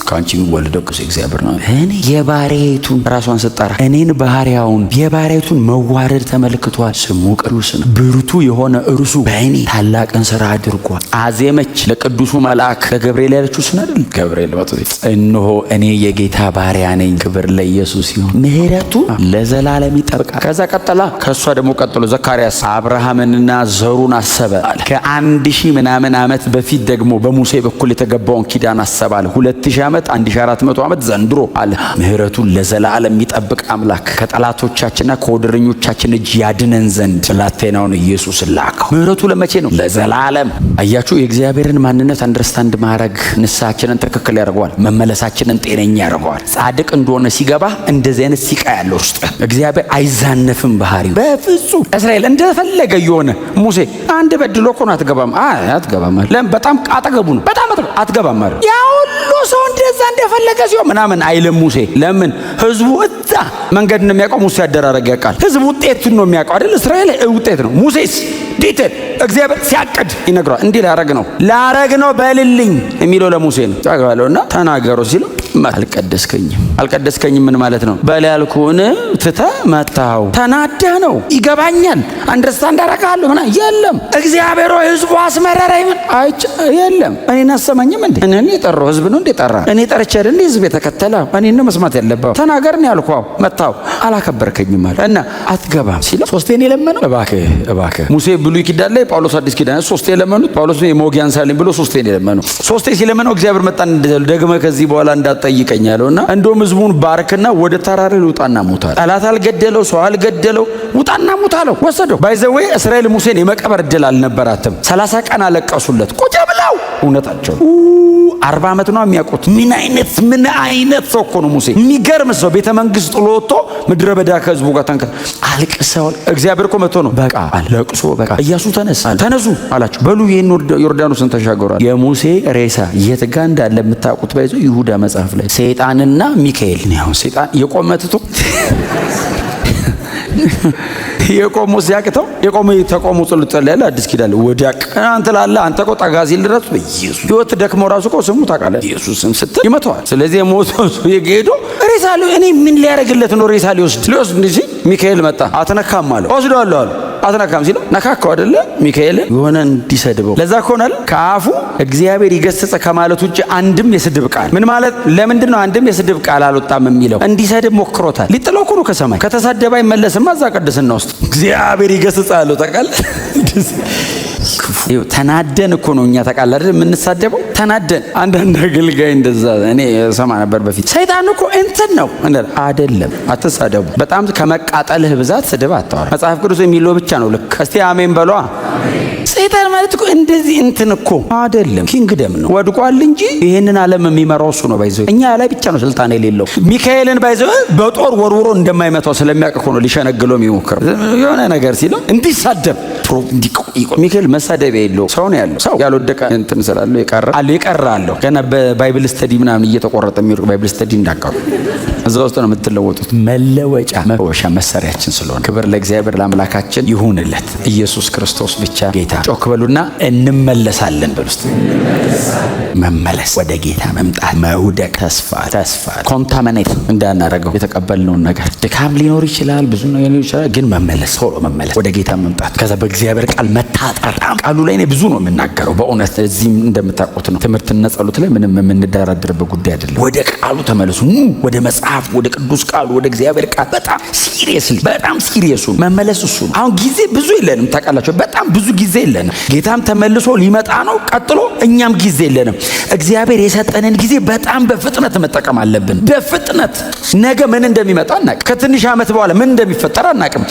ካንቺ የሚወልደው ቅዱስ እግዚአብሔር ነው። እኔ የባሪያይቱን ራሷን ስጠራ እኔን ባሪያውን የባሪያይቱን መዋረድ ተመልክቷል። ስሙ ቅዱስ ነው። ብርቱ የሆነ እርሱ በእኔ ታላቅን ስራ አድርጓል። አዜመች ለቅዱሱ መልአክ ለገብርኤል ያለችው ስን አይደል? ገብርኤል መጥቶ እነሆ እኔ የጌታ ባሪያ ነኝ። ክብር ለኢየሱስ ይሁን። ምህረቱ ለዘላለም ይጠብቃል። ከዛ ቀጠላ ከሷ ደግሞ ቀጥሎ ዘካርያስ አብርሃምንና ዘሩን አሰበ አለ። ከ1000 ምናምን ዓመት በፊት ደግሞ በሙሴ በኩል የተገባውን ኪዳን አሰበ አለ። 2000 ዓመት 1400 ዓመት ዘንድሮ አለ። ምህረቱን ለዘላለም የሚጠብቅ አምላክ ከጠላቶቻችንና ከወደረኞቻችን እጅ ያድነን ዘንድ ብላቴናውን ኢየሱስ ላከው። ምህረቱ ለመቼ ነው? ለዘላለም። አያችሁ፣ የእግዚአብሔርን ማንነት አንደርስታንድ ማድረግ ንስሐችንን ትክክል ያደርገዋል። መመለሳችንን ጤነኛ ያደርገዋል። ጻድቅ እንደሆነ ሲገባ እንደዚህ አይነት ሲቃ ያለው ውስጥ እግዚአብሔር አይዛነፍም ባህሪው በፍጹም። እስራኤል እንደፈለገ የሆነ ሙሴ አንድ በድሎ እኮ ነው አትገባም አለ። በጣም አጠገቡ ነው። በጣም አትገባም አለ። ያ ሁሉ ሰው እንደዛ እንደፈለገ ሲሆን ምናምን አይልም ሙሴ። ለምን? ህዝቡ እዛ መንገድ ነው የሚያውቀው። ሙሴ ያደራረግ ያውቃል። ህዝቡ ውጤቱን ነው የሚያውቀው አይደል? እስራኤል ውጤት ነው። ሙሴስ ዲቴል እግዚአብሔር ሲያቅድ ይነግረዋል። እንዲህ ላረግ ነው በልልኝ የሚለው ለሙሴ ነው። ታውቃለውና ተናገሩ ሲለው አልቀደስከኝም ምን ማለት ነው? በል ያልኩህን ትተህ መታኸው። ተናዳ ነው። ይገባኛል። አንደርስታንድ አደርጋለሁ ምናምን የለም። እግዚአብሔር ሆይ ህዝቡ አስመረረኝ ምን የለም። እኔን አሰማኝም እንዴ? እኔ የጠራው ህዝብ ነው እንዴ? ጠራ እኔ ጠርቼ አይደል እንዴ ህዝብ የተከተለ? እኔን ነው መስማት ያለበት። ተናገር ነው ያልኩህ። መታኸው። አላከበርከኝም ማለት እና አትገባም ሲለው ሶስቴን የለመነው እባክህ ሙሴ ብሉይ ኪዳን ላይ ጳውሎስ አዲስ ኪዳን ሶስቴ የለመኑት ጳውሎስ ነው የሞጊያን ሳልኝ ብሎ ሶስቴን የለመነው። ሶስቴ ሲለመነው እግዚአብሔር መጣን ደግመህ ከዚህ በኋላ እንዳትጠይቀኝ አለውና እንደውም ህዝቡን ባርክና ወደ ተራራ ውጣና ሙት አለ። ጠላት አልገደለው፣ ሰው አልገደለው፣ ውጣና ሙት አለው። ወሰደው። ባይዘዌ እስራኤል ሙሴን የመቀበር እድል አልነበራትም። 30 ቀን አለቀሱለት ቁጭ ብለው። እውነታቸው 40 ዓመት ነው የሚያውቁት። ምን አይነት ሰው እኮ ነው ሙሴ! የሚገርም ሰው። ቤተ መንግስት ጥሎ ወጥቶ ምድረ በዳ ከህዝቡ ጋር አልቅሰው። እግዚአብሔር እኮ መጥቶ ነው በቃ አለቅሶ በቃ ኢያሱ ተነሱ አላቸው። በሉ ይሄን ዮርዳኖስን ተሻገሯል። የሙሴ ሬሳ የት ጋር እንዳለ የምታውቁት ባይዘው ይሁዳ መጽሐፍ ላይ ሰይጣንና ሚካኤል ነው። ሰይጣን የቆመትቶ የቆሙ ሲያቅተው ተቆሙ ጸሎት ያለ አዲስ ኪዳን ወዲያቅ አንተ ላለ አንተ እኮ ጠጋዚል ድረስ በኢየሱስ ህይወት ደክሞ ራሱ እኮ ስሙ ታውቃለህ ኢየሱስ ስም ስትል ይመታዋል። ስለዚህ ሞቶ የጌዶ ሬሳ እኔ ምን ሊያደርግለት ነው? ሬሳ ሊወስድ እንጂ ሚካኤል መጣ። አትነካም አለው። ወስደዋለሁ አለው። አትነካም ሲለው ነካካው አይደለ ሚካኤል የሆነ እንዲሰድበው። ለዛ ከሆነል ከአፉ እግዚአብሔር ይገስጽ ከማለት ውጭ አንድም የስድብ ቃል ምን ማለት ለምንድን ነው አንድም የስድብ ቃል አልወጣም የሚለው? እንዲሰድብ ሞክሮታል። ሊጥለው እኮ ነው ከሰማይ። ከተሳደበ አይመለስም። እዛ ቅድስና ውስጥ እግዚአብሔር ይገስጽ አለው። ታውቃለህ ተናደን እኮ ነው እኛ ታውቃለህ አይደል የምንሳደበው። ተናደን አንዳንድ አገልጋይ እንደዛ እኔ ሰማ ነበር በፊት። ሰይጣን እኮ እንትን ነው አይደለም። አትሳደቡ። በጣም ከመቃጠልህ ብዛት ስድብ አታወራ። መጽሐፍ ቅዱስ የሚለው ብቻ ነው ልክ። እስቲ አሜን በሏ። ሰይጣን ማለት እኮ እንደዚህ እንትን እኮ አይደለም። ኪንግደም ነው ወድቋል እንጂ ይሄንን ዓለም የሚመራው እሱ ነው። ባይዘው እኛ ላይ ብቻ ነው ስልጣን የሌለው። ሚካኤልን ባይዘው በጦር ወርውሮ እንደማይመታው ስለሚያውቅ እኮ ነው ሊሸነግለው የሚሞክረው። የሆነ ነገር ሲለው እንዲሳደብ ወፍሮ ሚካኤል መሳደቢያ የለው ሰው ነው ያለው። ሰው ያልወደቀ እንትን ስላለው የቀራለሁ ገና በባይብል ስተዲ ምናምን እየተቆረጠ የሚወርቅ ባይብል ስተዲ እንዳቃሉ እዛ ውስጥ ነው የምትለወጡት። መለወጫ መወሻ መሳሪያችን ስለሆነ ክብር ለእግዚአብሔር ለአምላካችን ይሁንለት። ኢየሱስ ክርስቶስ ብቻ ጌታ። ጮክ በሉና እንመለሳለን በሉ እስቲ። መመለስ፣ ወደ ጌታ መምጣት፣ መውደቅ፣ ተስፋ ኮንታሚኔት እንዳናረገው የተቀበልነውን ነገር ድካም ሊኖር ይችላል፣ ብዙ ነገር ሊኖር ይችላል፣ ግን መመለስ፣ ቶሎ መመለስ፣ ወደ ጌታ መምጣት፣ ከዛ በእግዚአብሔር ቃል መታጠር። ቃሉ ላይ እኔ ብዙ ነው የምናገረው በእውነት እዚህም እንደምታውቁት ነው። ትምህርትና ጸሎት ላይ ምንም የምንደራደርበት ጉዳይ አይደለም። ወደ ቃሉ ተመለሱ፣ ወደ መጽሐፍ፣ ወደ ቅዱስ ቃሉ፣ ወደ እግዚአብሔር ቃል በጣም ሲሪየስ መመለስ እሱ ነው። አሁን ጊዜ ብዙ የለንም ታውቃላችሁ፣ በጣም ብዙ ጊዜ የለንም። ጌታም ተመልሶ ሊመጣ ነው ቀጥሎ፣ እኛም ጊዜ የለንም። እግዚአብሔር የሰጠንን ጊዜ በጣም በፍጥነት መጠቀም አለብን። በፍጥነት ነገ ምን እንደሚመጣ አናውቅም። ከትንሽ ዓመት በኋላ ምን እንደሚፈጠር አናውቅም።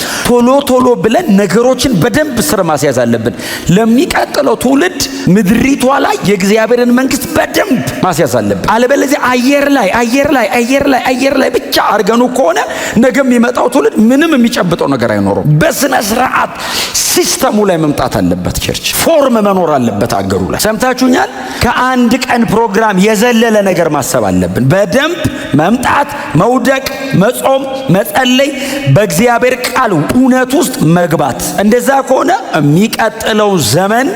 ቶሎ ብለን ነገሮችን በደንብ ስር ማስያዝ አለብን። ለሚቀጥለው ትውልድ ምድሪቷ ላይ የእግዚአብሔርን መንግስት በደንብ ማስያዝ አለብን። አለበለዚያ አየር ላይ ብቻ አርገኑ ከሆነ ነገ የሚመጣው ትውልድ ምንም የሚጨብጠው ነገር አይኖረው። በስነ ስርዓት ሲስተሙ ላይ መምጣት አለበት። ቸርች ፎርም መኖር አለበት አገሩ ላይ። ሰምታችሁኛል? ከአንድ ቀን ፕሮግራም የዘለለ ነገር ማሰብ አለብን። በደንብ መምጣት፣ መውደቅ፣ መጾም፣ መጸለይ፣ በእግዚአብሔር ቃል እውነት ውስጥ መግባት። እንደዛ ከሆነ የሚቀጥለው ዘመን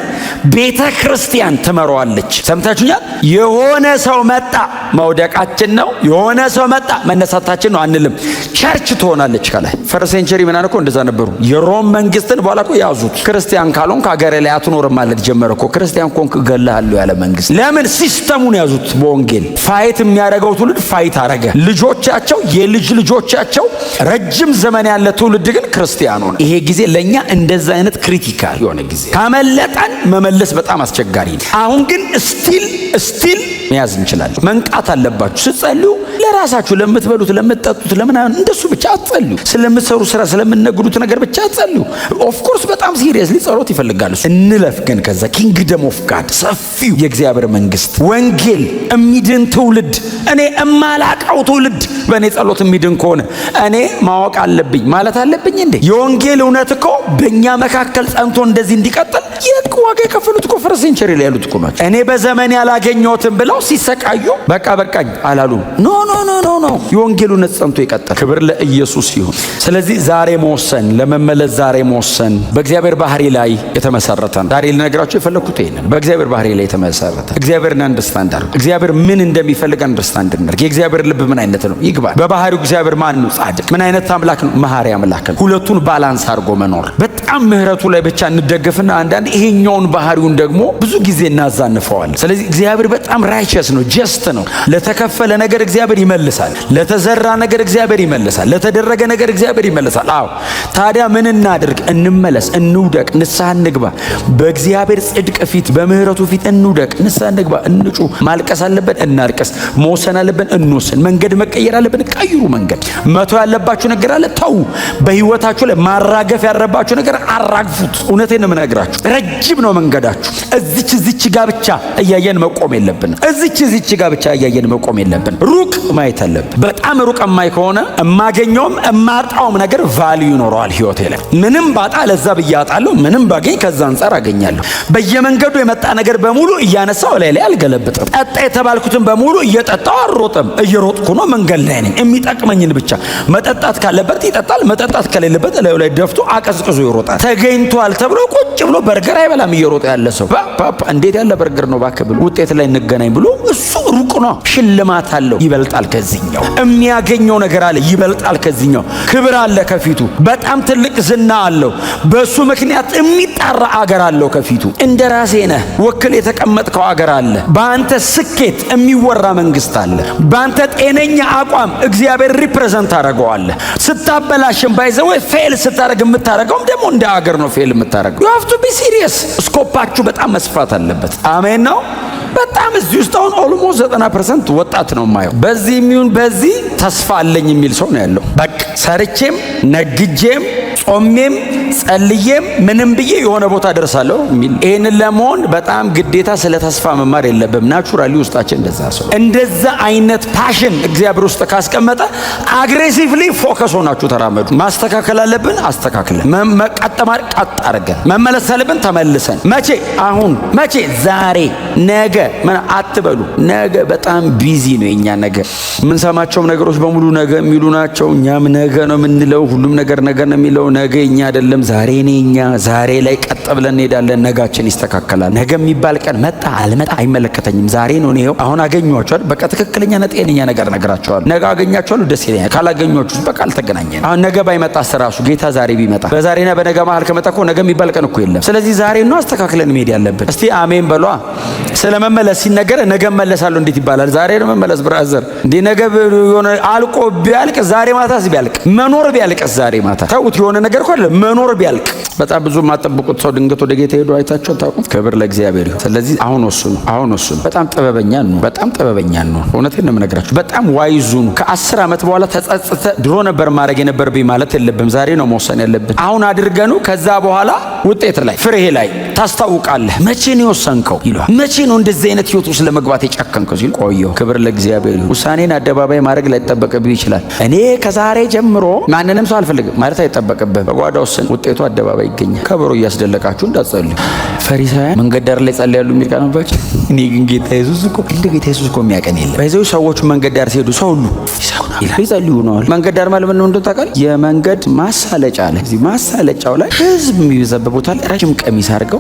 ቤተ ክርስቲያን ትመራዋለች። ሰምታችሁኛል? የሆነ ሰው መጣ መውደቃችን ነው፣ የሆነ ሰው መጣ መነሳታችን ነው አንልም። ቸርች ትሆናለች ከላይ። ፈርስት ሴንቸሪ ምናምን እኮ እንደዛ ነበሩ። የሮም መንግስትን በኋላ እኮ ያዙት። ክርስቲያን ካልሆንክ ሀገር ላይ አትኖርም ማለት ጀመረ እኮ። ክርስቲያን ኮንክ እገልሃለሁ ያለ መንግስት። ለምን? ሲስተሙን ያዙት በወንጌል። ፋይት የሚያደርገው ትውልድ ፋይት አረገ። ልጆቻቸው፣ የልጅ ልጆቻቸው፣ ረጅም ዘመን ያለ ትውልድ ግን ክርስቲያኑ ነው። ይሄ ጊዜ ለኛ እንደዛ አይነት ክሪቲካል የሆነ ጊዜ ካመለጠን መመለስ በጣም አስቸጋሪ ነው። አሁን ግን ስቲል መያዝ እንችላለን። መንቃት አለባችሁ። ስትጸልዩ ለራሳችሁ ለምትበሉት፣ ለምትጠጡት፣ ለምናምን እንደሱ ብቻ አትጸልዩ። ስለምትሰሩ ስራ፣ ስለምትነግዱት ነገር ብቻ አትጸልዩ። ኦፍ ኮርስ በጣም ሲሪየስሊ ጸሎት ይፈልጋሉ። እንለፍ ግን ከዛ ኪንግደም ኦፍ ጋድ ሰፊው የእግዚአብሔር መንግስት ወንጌል የሚድን ትውልድ፣ እኔ እማላቀው ትውልድ በእኔ ጸሎት የሚድን ከሆነ እኔ ማወቅ አለብኝ ማለት አለብኝ እንዴ? የወንጌል እውነት እኮ በእኛ መካከል ጸንቶ እንደዚህ እንዲቀጥል ዋጋ የከፈሉት እኮ ፈርስት ሴንቸሪ ላይ ያሉት እኮ ናቸው። እኔ በዘመን ያላገኘሁትን ብለው ሲሰቃዩ በቃኝ አላሉ። ኖ የወንጌል እውነት ጸንቶ ይቀጥል። ክብር ለኢየሱስ ይሁን። ስለዚህ ዛሬ መወሰን፣ ለመመለስ ዛሬ መወሰን በእግዚአብሔር ባህሪ ላይ የተመሰረተ ነው። ዛሬ ልነግራችሁ የፈለኩት ይሄንን በእግዚአብሔር ባህሪ ላይ የተመሰረተ እግዚአብሔርን አንደርስታንድ አድርጉ። እግዚአብሔር ምን እንደሚፈልግ አንደርስታንድ እናድርግ። የእግዚአብሔር ልብ ምን አይነት ነው? ይግባል። በባህሪው እግዚአብሔር ማን ነው? ጻድቅ። ምን አይነት አምላክ ነው? መሐሪ አምላክ ነው። ሁለቱን ባላንስ አድርጎ መኖር። በጣም ምህረቱ ላይ ብቻ እንደገፍና አንዳንድ ይሄኛውን ባህሪውን ደግሞ ብዙ ጊዜ እናዛንፈዋለን። ስለዚህ እግዚአብሔር በጣም ራይቸስ ነው፣ ጀስት ነው። ለተከፈለ ነገር እግዚአብሔር ይመልሳል። ለተዘራ ነገር እግዚአብሔር ይመልሳል። ለተደረገ ነገር እግዚአብሔር ይመልሳል። አዎ፣ ታዲያ ምን እናድርግ? እንመለስ፣ እንውደቅ፣ ንስሐ እንግባ። በእግዚአብሔር ጽድቅ ፊት፣ በምህረቱ ፊት እንውደቅ፣ ንስሐ እንግባ፣ እንጩ። ማልቀስ አለብን፣ እናልቀስ። መወሰን አለብን፣ እንወስን። መንገድ መቀየር አለብን፣ ቀይሩ። መንገድ መተው ያለባችሁ ነገር አለ፣ ተው። በህይወታችሁ ላይ ማራገፍ ያለባችሁ ነገር አራግፉት። እውነቴን ነው የምነግራችሁ። ረጅም ነው መንገዳችሁ። እዚች ጋር ብቻ እያየን መቆም የለብን። እዚች ጋር ብቻ እያየን መቆም የለብን። ሩቅ ማየት አለብን። በጣም ሩቅ የማይ ከሆነ እማገኘውም እማጣውም ነገር ቫልዩ ይኖረዋል ህይወቴ ላይ። ምንም ባጣ ለዛ ብዬ አጣለሁ፣ ምንም ባገኝ ከዛ አንጻር አገኛለሁ። በየመንገዱ የመጣ ነገር በሙሉ እያነሳው ላይ አልገለብጥም። ጠጣ የተባልኩትን በሙሉ እየጠጣው አልሮጥም። እየሮጥኩ ነው፣ መንገድ ላይ ነኝ። የሚጠቅመኝን ብቻ። መጠጣት ካለበት ይጠጣል፣ መጠጣት ከሌለበት ላይ ደፍቶ አቀዝቅዞ ይሮጣል። ተገኝቷል ተብሎ ቁጭ ብሎ በርገር አይበላም እየሮጠ ያለ ሰው። እንዴት ያለ በርገር ነው እባክህ ብሎ ውጤት ላይ እንገናኝ ብሎ እሱ ሩቅ ነው። ሽልማት አለው፣ ይበልጣል ከዚህኛው። የሚያገኘው ነገር አለ፣ ይበልጣል ከዚህኛው። ክብር አለ ከፊቱ፣ በጣም ትልቅ ዝና አለው። በሱ ምክንያት የሚጣራ አገር አለው ከፊቱ። እንደ ራሴ ነህ ወክል የተቀመጥከው አገር አለ። በአንተ ስኬት የሚወራ መንግስት አለ። በአንተ ጤነኛ አቋም እግዚአብሔር ሪፕሬዘንት አደረገዋል። ስታበላሽም ባይዘው ፌል ስታደርግ የምታደርገውም ደግሞ እንደ አገር ነው ፌል የምታደርገው። you have to be serious። ስኮፓችሁ በጣም መስፋት አለበት። አሜን ነው። በጣም እዚህ ውስጥ አሁን ኦልሞስት 90% ወጣት ነው የማየው። በዚህ የሚሆን በዚህ ተስፋ አለኝ የሚል ሰው ነው ያለው። በቃ ሰርቼም ነግጄም ጾሜም ጸልዬም ምንም ብዬ የሆነ ቦታ ደርሳለሁ የሚል። ይህንን ለመሆን በጣም ግዴታ ስለ ተስፋ መማር የለብም። ናቹራሊ ውስጣችን እንደዛ ሰው እንደዛ አይነት ፓሽን እግዚአብሔር ውስጥ ካስቀመጠ አግሬሲቭሊ ፎከስ ሆናችሁ ተራመዱ። ማስተካከል አለብን፣ አስተካክለን መቀጠማር ቀጥ አድርገን መመለስ አለብን፣ ተመልሰን መቼ አሁን መቼ ዛሬ ነገ ምን አትበሉ። ነገ በጣም ቢዚ ነው የኛ ነገ። የምንሰማቸው ነገሮች በሙሉ ነገ የሚሉ ናቸው። እኛም ነገ ነው የምንለው። ሁሉም ነገር ነገ ነው የሚለው። ነገ እኛ አይደለም ዛሬ ነው እኛ። ዛሬ ላይ ቀጥ ብለን እንሄዳለን። ነጋችን ይስተካከላል። ነገ የሚባል ቀን መጣ አልመጣ አይመለከተኝም። ዛሬ ነው ነው አሁን አገኘኋችሁ። በቃ ትክክለኛና ጤነኛ ነገር ነገራቸዋለሁ። ነገ አገኛችኋለሁ፣ ደስ ይለኛል። ካላገኘኋችሁ በቃ አልተገናኘንም። አሁን ነገ ባይመጣ ራሱ ጌታ ዛሬ ቢመጣ በዛሬና በነገ መሀል ከመጣ እኮ ነገ የሚባል ቀን እኮ የለም። ስለዚህ ዛሬ ነው አስተካክለን መሄድ ያለብን። እስቲ አሜን በሏ። ስለመመለስ ሲነገር ነገ መለሳለሁ እንዴት ይባላል? ዛሬ ነው መመለስ ብራዘር። እንዴ ነገ የሆነ አልቆ ቢያልቅ ዛሬ ማታስ ቢያልቅ መኖር ቢያልቅ ዛሬ ማታ ተውት። የሆነ ነገር እኮ አይደለም መኖር ቢያልቅ። በጣም ብዙ የማጠብቁት ሰው ድንገት ወደ ጌታ ሄዶ አይታችሁ ታውቁት። ክብር ለእግዚአብሔር ይሁን። ስለዚህ አሁን ወስኑ፣ አሁን ወስኑ። በጣም ጥበበኛ ነው፣ በጣም ጥበበኛ ነው። እውነቴን ነው የምነግራችሁ። በጣም ዋይዙ ነው። ከ10 ዓመት በኋላ ተጸጽተ ድሮ ነበር ማድረግ የነበረብኝ ማለት የለብም። ዛሬ ነው መወሰን ያለብን። አሁን አድርገኑ ከዛ በኋላ ውጤት ላይ ፍሬ ላይ ታስታውቃለህ። መቼ ነው የወሰንከው ይሏል። መቼ ነው እንደዚህ አይነት ህይወት ውስጥ ለመግባት የጨከንከው ሲል ቆየሁ። ክብር ለእግዚአብሔር ይሁን። ውሳኔን አደባባይ ማድረግ ላይጠበቅብህ ይችላል። እኔ ከዛሬ ጀምሮ ማንንም ሰው አልፈልግም ማለት አይጠበቅብህም። በጓዳ ወስን፣ ውጤቱ አደባባይ ይገኛል። ከበሮ እያስደለቃችሁ እንዳትጸልዩ። ፈሪሳውያን መንገድ ዳር ላይ ጸልያሉ የሚል ቃል ነባቸው። እኔ ግን ጌታ ኢየሱስ እኮ እንደ ጌታ ኢየሱስ እኮ የሚያቀን የለም። በዚያው ሰዎች መንገድ ዳር ሲሄዱ ሰው ሁሉ ይጸልዩ ነው። መንገድ ዳር ማለት ምን እንደሆነ ታውቃለህ? የመንገድ ማሳለጫ አለ። እዚህ ማሳለጫው ላይ ህዝብ የሚበዛበት ቦታ ላይ ረጅም ቀሚስ አድርገው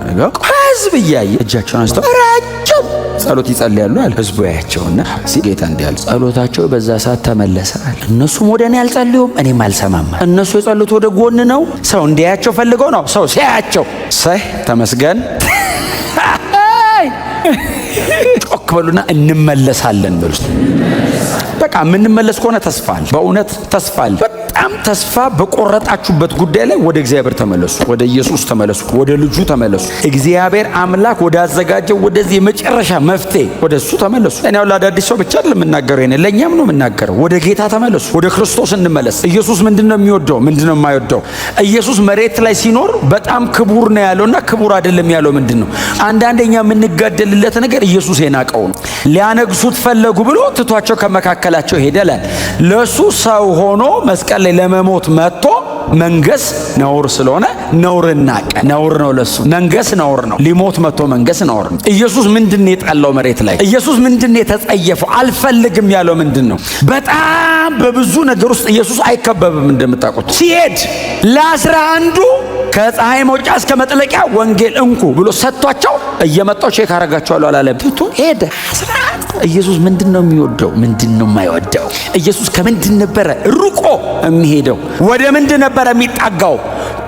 ህዝብ እያየ እጃቸውን አንስተው ረጅም ጸሎት ይጸልያሉ አለ። ህዝቡ ያያቸውና ጌታ እንዲህ አለ፣ ጸሎታቸው በዛ ሰዓት ተመለሰ አለ። እነሱም ወደ እኔ አልጸልዩም፣ እኔም አልሰማም። እነሱ የጸሉት ወደ ጎን ነው። ሰው እንዲያያቸው ፈልገው ነው። ሰው ሲያያቸው ተመስገን ጮክ በሉና እንመለሳለን በሉ። በቃ የምንመለስ ከሆነ ተስፋ አለ። በእውነት ተስፋ አለ። በጣም ተስፋ በቆረጣችሁበት ጉዳይ ላይ ወደ እግዚአብሔር ተመለሱ፣ ወደ ኢየሱስ ተመለሱ፣ ወደ ልጁ ተመለሱ። እግዚአብሔር አምላክ ወደ አዘጋጀው ወደዚህ የመጨረሻ መፍትሄ ወደ እሱ ተመለሱ። እኔ ያው ለአዳዲስ ሰው ብቻ አይደለም የምናገረው፣ እኔ ለእኛም ነው የምናገረው። ወደ ጌታ ተመለሱ፣ ወደ ክርስቶስ እንመለስ። ኢየሱስ ምንድነው የሚወደው? ምንድነው የማይወደው? ኢየሱስ መሬት ላይ ሲኖር በጣም ክቡር ነው ያለውና ክቡር አይደለም ያለው ምንድነው? አንዳንደኛ የምንጋደልለት ነገር ኢየሱስ የናቀው ነው። ሊያነግሱት ፈለጉ ብሎ ትቷቸው ከመካከላቸው ሄደላል። ለሱ ሰው ሆኖ መስቀል ላይ ለመሞት መጥቶ መንገስ ነውር ስለሆነ ነውርን ናቀ። ነውር ነው ለሱ መንገስ፣ ነውር ነው። ሊሞት መጥቶ መንገስ ነውር ነው። ኢየሱስ ምንድነው የጠላው መሬት ላይ? ኢየሱስ ምንድነው የተጸየፈው? አልፈልግም ያለው ምንድነው? በጣም በብዙ ነገር ውስጥ ኢየሱስ አይከበብም። እንደምታውቁት ሲሄድ ለ11 ከፀሐይ መውጫ እስከ መጥለቂያ ወንጌል እንኩ ብሎ ሰጥቷቸው እየመጣው ቼክ አረጋቸዋለሁ አላለም። ትቶ ሄደ። ኢየሱስ ምንድነው የሚወደው? ምንድነው የማይወደው? ኢየሱስ ከምንድን ነበረ ሩቆ የሚሄደው? ወደ ምንድን ነበረ የሚጣጋው?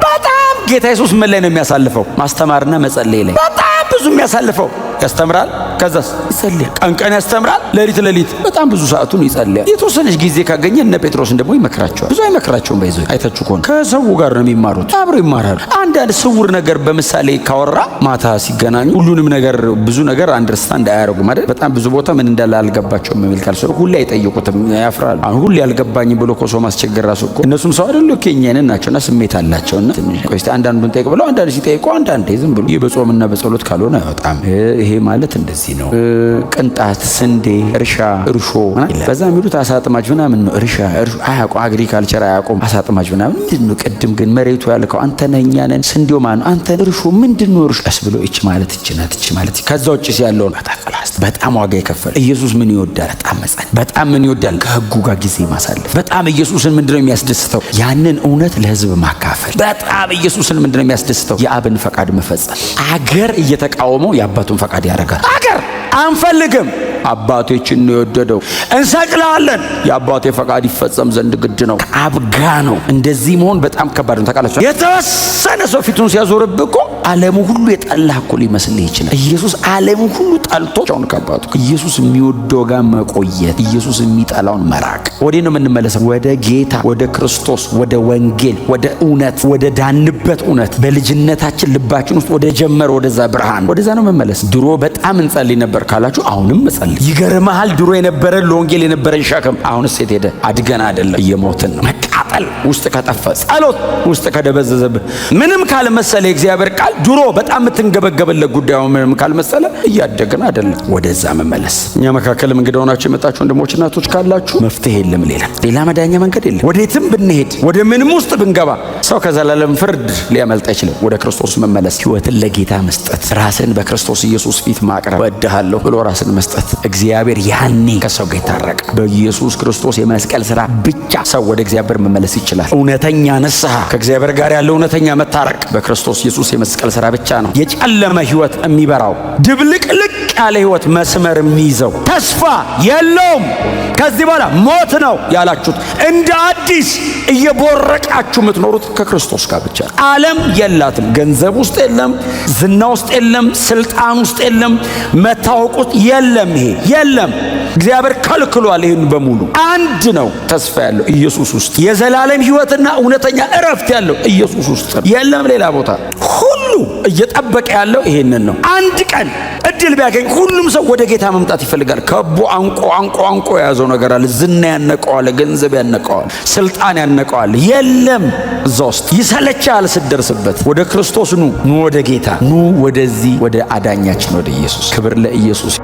በጣም ጌታ ኢየሱስ ምን ላይ ነው የሚያሳልፈው? ማስተማርና መጸለይ ላይ በጣም ብዙ የሚያሳልፈው። ያስተምራል፣ ከዛስ ይጸልያል። ቀን ያስተምራል፣ ሌሊት በጣም ብዙ ሰዓቱን ይጸልያል። የተወሰነች ጊዜ ካገኘ እነ ጴጥሮስን ደግሞ ይመክራቸዋል። ብዙ አይመክራቸውም። በይዘ አይታችሁ ከሆነ ከሰው ጋር ነው የሚማሩት፣ አብረው ይማራሉ። አንዳንድ ስውር ነገር በምሳሌ ካወራ ማታ ሲገናኙ ሁሉንም ነገር ብዙ ነገር አንደርስታንድ አያደርጉም አይደል? በጣም ብዙ ቦታ ምን እንዳለ አልገባቸውም የሚል ካልሰሩ ሁሌ አይጠይቁትም፣ ያፍራሉ። አሁን ሁሌ አልገባኝ ብሎ ኮሶ ማስቸገር ራሱ እኮ እነሱም ሰው አይደሉ ከኛን ናቸውና ስሜት አላቸውና ቆይስ አንዳንዱን ጠይቅ ብለው አንዳንድ ሲጠይቁ አንዳንዴ ዝም ብሎ በጾምና በጸሎት ካልሆነ በጣም ይሄ ማለት እንደዚህ ነው። ቅንጣት፣ ስንዴ፣ እርሻ፣ እርሾ በዛ የሚሉት አሳጥማጅ ምናምን ነው። እርሻ አያውቁም፣ አግሪካልቸር አያውቁም። አሳጥማጅ ምናምን ምንድነው? ቅድም ግን መሬቱ ያልከው አንተ ነህ፣ እኛ ነን። ስንዴው ማን ነው? አንተ። እርሾ ምንድነው? እርሾ ቀስ ብሎ እቺ ማለት እቺ ናት፣ እቺ ማለት ከዛ ውጭ ያለውን አታቀላስ። በጣም ዋጋ የከፈለ ኢየሱስ ምን ይወዳል? በጣም መጸለይ። በጣም ምን ይወዳል? ከህጉ ጋር ጊዜ ማሳለፍ። በጣም ኢየሱስን ምንድነው የሚያስደስተው? ያንን እውነት ለህዝብ ማካፈል። በጣም ኢየሱስን ምንድነው የሚያስደስተው? የአብን ፈቃድ መፈጸም። አገር እየተቃወመው የአባቱን ፈቃድ ያደርጋል። አገር አንፈልግም፣ አባቶችን ነው የወደደው። እንሰቅላለን፣ የአባቴ ፈቃድ ይፈጸም ዘንድ ግድ ነው። አብጋ ነው። እንደዚህ መሆን በጣም ከባድ ነው። ታውቃላችሁ፣ የተወሰነ ሰው ፊቱን ሲያዞርብህ እኮ ዓለሙ ሁሉ የጠላህ እኮ ሊመስልህ ይችላል። ኢየሱስ ዓለሙ ሁሉ ጠልቶ ጫውን ከአባቱ ኢየሱስ የሚወደው ጋር መቆየት፣ ኢየሱስ የሚጠላውን መራቅ። ወዴ ነው የምንመለሰው? ወደ ጌታ፣ ወደ ክርስቶስ፣ ወደ ወንጌል፣ ወደ እውነት፣ ወደ ዳንበት እውነት፣ በልጅነታችን ልባችን ውስጥ ወደ ጀመረ ወደዛ ብርሃን፣ ወደዛ ነው መመለስ። ድሮ በጣም እንጸልይ ነበር ካላችሁ አሁንም መጸለይ ይገርምሃል፣ ድሮ የነበረን ለወንጌል የነበረን ሸክም አሁን ሴት ሄደ አድገን አይደለም እየሞትን ነው። መቃጠል ውስጥ ከጠፋ ጸሎት ውስጥ ከደበዘዘብህ ምንም ካልመሰለ የእግዚአብሔር ቃል ድሮ በጣም የምትንገበገብለት ጉዳዩ ምንም ካልመሰለ እያደግን አይደለም። ወደዛ መመለስ። እኛ መካከልም እንግዲህ ሆናችሁ የመጣችሁ ወንድሞችና እህቶች ካላችሁ መፍትሄ የለም፣ ሌላ መዳኛ መንገድ የለም። ወዴትም ብንሄድ ወደ ምንም ውስጥ ብንገባ ሰው ከዘላለም ፍርድ ሊያመልጥ አይችልም። ወደ ክርስቶስ መመለስ፣ ሕይወትን ለጌታ መስጠት፣ ራስን በክርስቶስ ኢየሱስ ፊት ማቅረብ፣ ወድሃለሁ ብሎ ራስን መስጠት። እግዚአብሔር ያኔ ከሰው ጋር ይታረቅ። በኢየሱስ ክርስቶስ የመስቀል ሥራ ብቻ ሰው ወደ እግዚአብሔር መመለስ ይችላል። እውነተኛ ንስሐ፣ ከእግዚአብሔር ጋር ያለው እውነተኛ መታረቅ በክርስቶስ ኢየሱስ የመስቀል ሥራ ብቻ ነው። የጨለመ ሕይወት የሚበራው፣ ድብልቅልቅ ያለ ሕይወት መስመር የሚይዘው፣ ተስፋ የለውም ከዚህ በኋላ ሞት ነው ያላችሁት እንደ አዲስ እየቦረቃችሁ የምትኖሩት ከክርስቶስ ጋር ብቻ ነው። ዓለም የላትም። ገንዘብ ውስጥ የለም፣ ዝና ውስጥ የለም፣ ስልጣን ውስጥ የለም፣ መታወቅ ውስጥ የለም። ይሄ የለም። እግዚአብሔር ከልክሏል። ይህን በሙሉ አንድ ነው ተስፋ ያለው ኢየሱስ ውስጥ። የዘላለም ሕይወትና እውነተኛ እረፍት ያለው ኢየሱስ ውስጥ የለም ሌላ ቦታ። ሁሉ እየጠበቀ ያለው ይሄንን ነው። አንድ ቀን እድል ቢያገኝ ሁሉም ሰው ወደ ጌታ መምጣት ይፈልጋል። ከቦ አንቆ የያዘው ነገር አለ። ዝና ያነቀዋል፣ ገንዘብ ያነቀዋል፣ ስልጣን ያነቀዋል። የለም እዛ ውስጥ ይሰለቻል ስትደርስበት። ወደ ክርስቶስ ኑ፣ ወደ ጌታ ኑ፣ ወደዚህ ወደ አዳኛችን ወደ ኢየሱስ። ክብር ለኢየሱስ።